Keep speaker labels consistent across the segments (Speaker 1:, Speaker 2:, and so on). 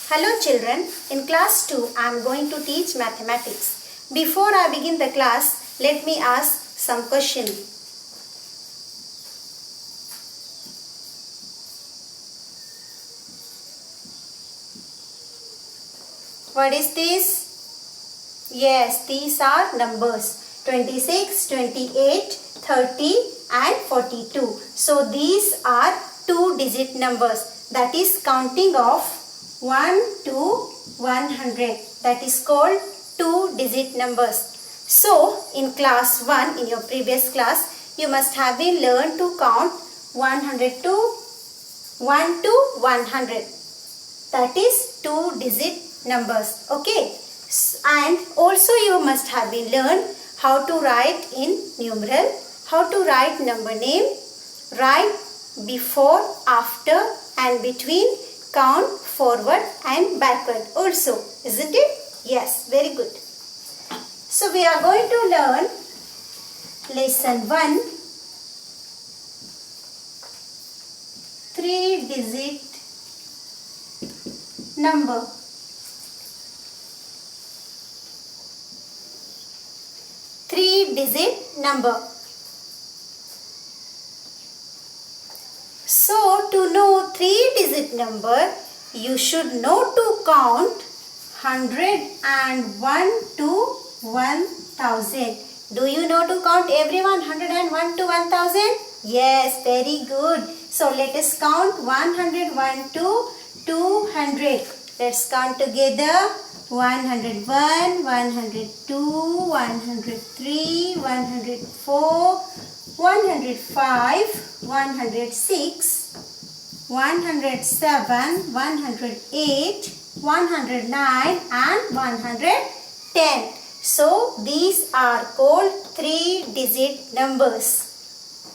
Speaker 1: Hello children, in class 2 I am going to teach mathematics. Before I begin the class, let me ask some question. What is this? Yes, these are numbers 26, 28, 30 and 42. So these are two-digit numbers, that is counting of 1 to 100, that is called two-digit numbers. So in class 1, in your previous class, you must have been learned to count 100 to 1 to 100, that is two-digit numbers. Okay, and also you must have been learned how to write in numeral, how to write number name, write before, after and between, count forward and backward also, isn't it? Yes, very good. So we are going to learn lesson 1, 3-digit number. Three-digit number. So to know three-digit number, you should know to count 101 to 1000. Do you know to count everyone 101 to 1000? Yes, very good. So let us count 101 to 200. Let's count together. 101, 102, 103, 104, 105, 106, 107, 108, 109 and 110. So these are called three-digit numbers.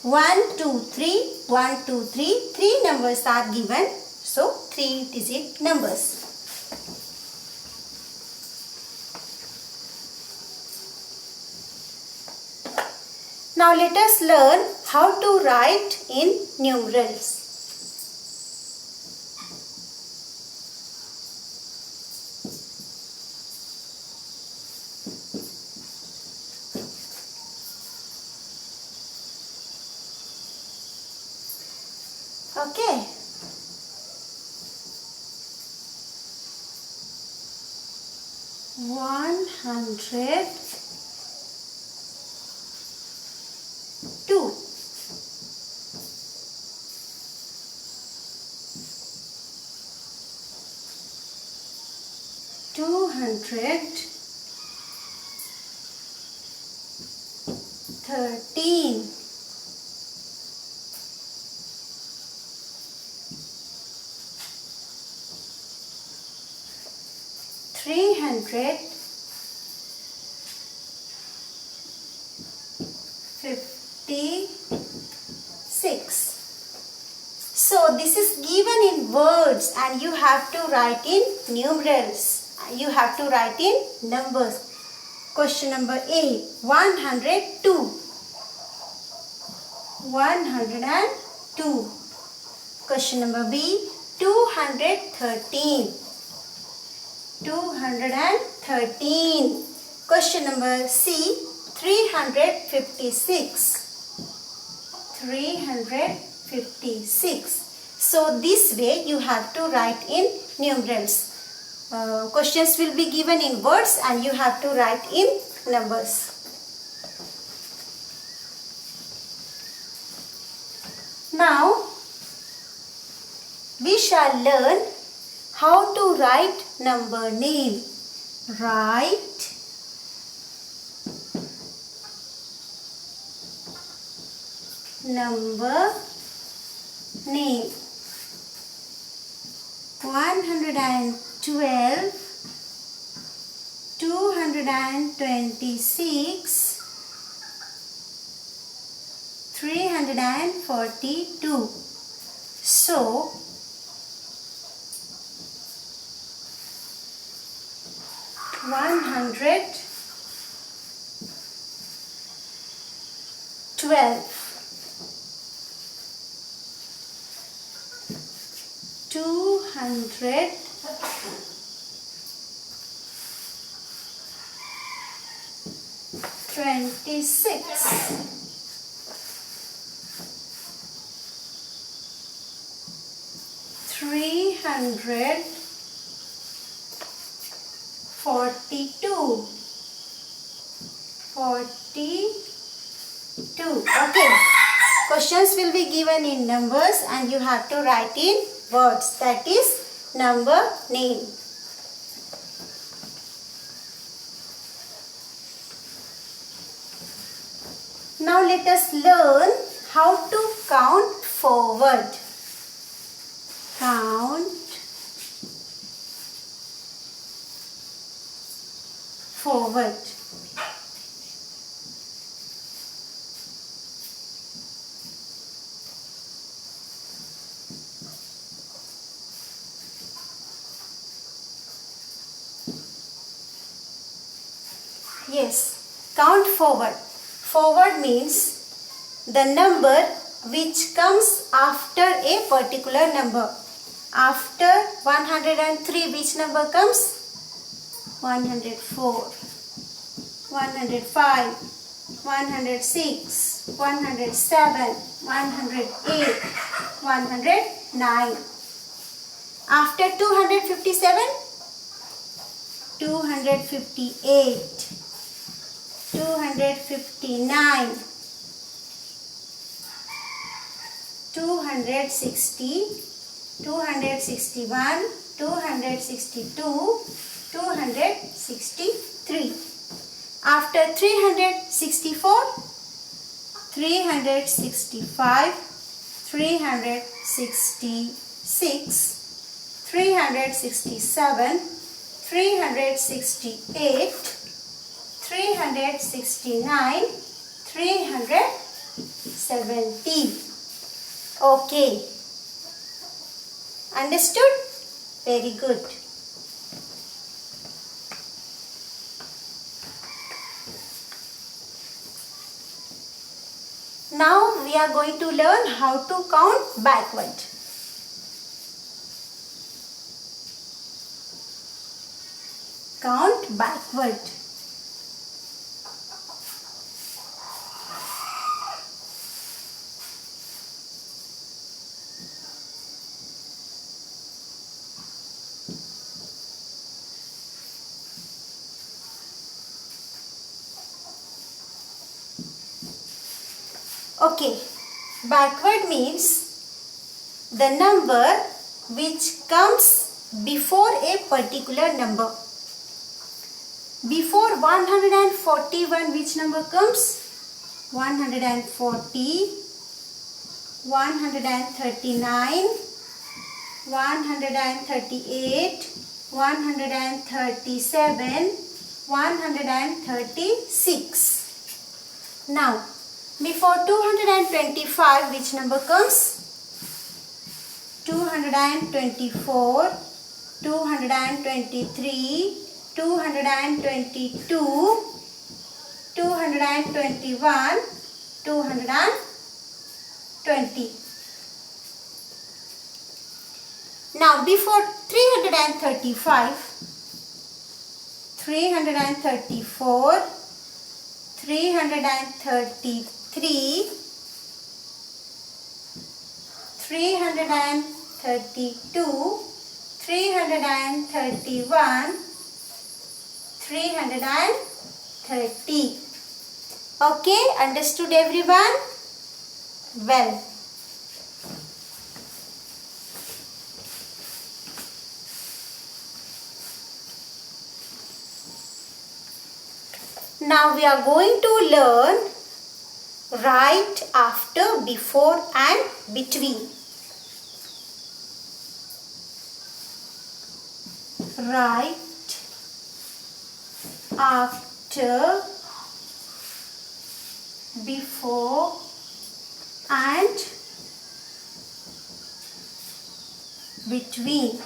Speaker 1: 1, 2, 3, 1, 2, 3. Three numbers are given. So three-digit numbers. Now let us learn how to write in numerals. Okay. One hundred. 2. Two hundred 13. 356. So this is given in words and you have to write in numerals. You have to write in numbers. Question number A, 102. 102. Question number B, 213. 213. Question number C, 356. 356. So this way you have to write in numerals. Questions will be given in words and you have to write in numbers. Now we shall learn how to write number name. Write number name. 112, 226, 342. So 112, 226, 26. 342. 42. Okay. Questions will be given in numbers and you have to write in words. That is number name. Now let us learn how to count forward. Count forward. Yes, count forward. Forward means the number which comes after a particular number. After 103, which number comes? 104, 105, 106, 107, 108, 109. After 257, 258, 259, 260, 261, 262, 263. After 364, 365, 366, 367, 368, 369, 370. Okay. Understood? Very good. Now we are going to learn how to count backward. Count backward. Okay, backward means the number which comes before a particular number. Before 141, which number comes? 140, 139, 138, 137, 136. Now, before 225, which number comes? 224, 223, 222, 221, 220. Now, before 335, 334, 333, 332, 331, 330. Okay, understood everyone? Well. Now we are going to learn right, after, before and between. Right, after, before and between.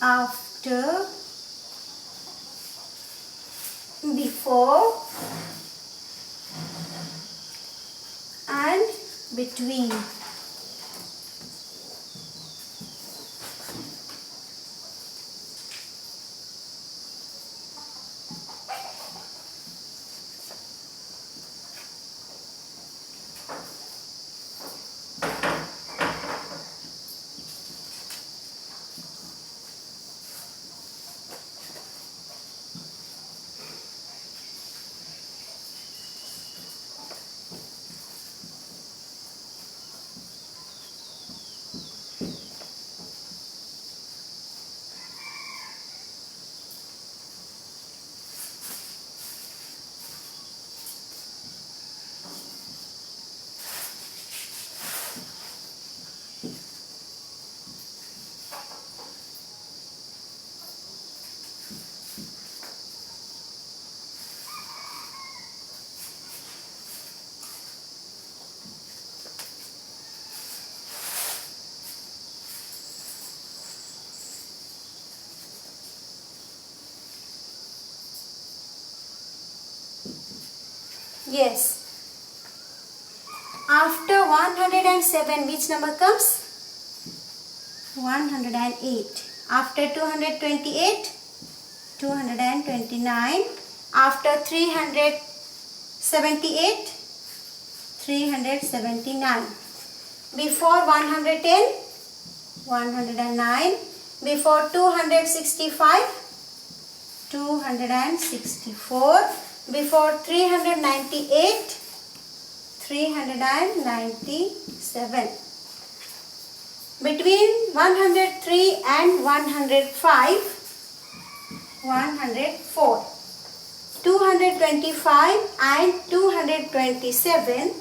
Speaker 1: After, before and between. Yes. After 107, which number comes? 108. After 228, 229. After 378, 379. Before 110, 109. Before 265, 264. Before 398, 397. Between 103 and 105, 104. 225 and 227,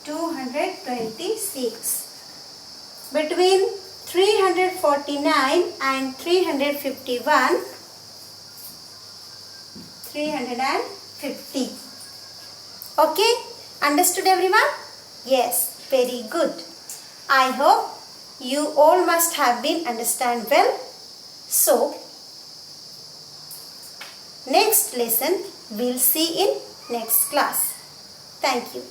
Speaker 1: 226. Between 349 and 351, 350. Okay, understood everyone? Yes, very good. I hope you all must have been understand well. So, next lesson we'll see in next class. Thank you.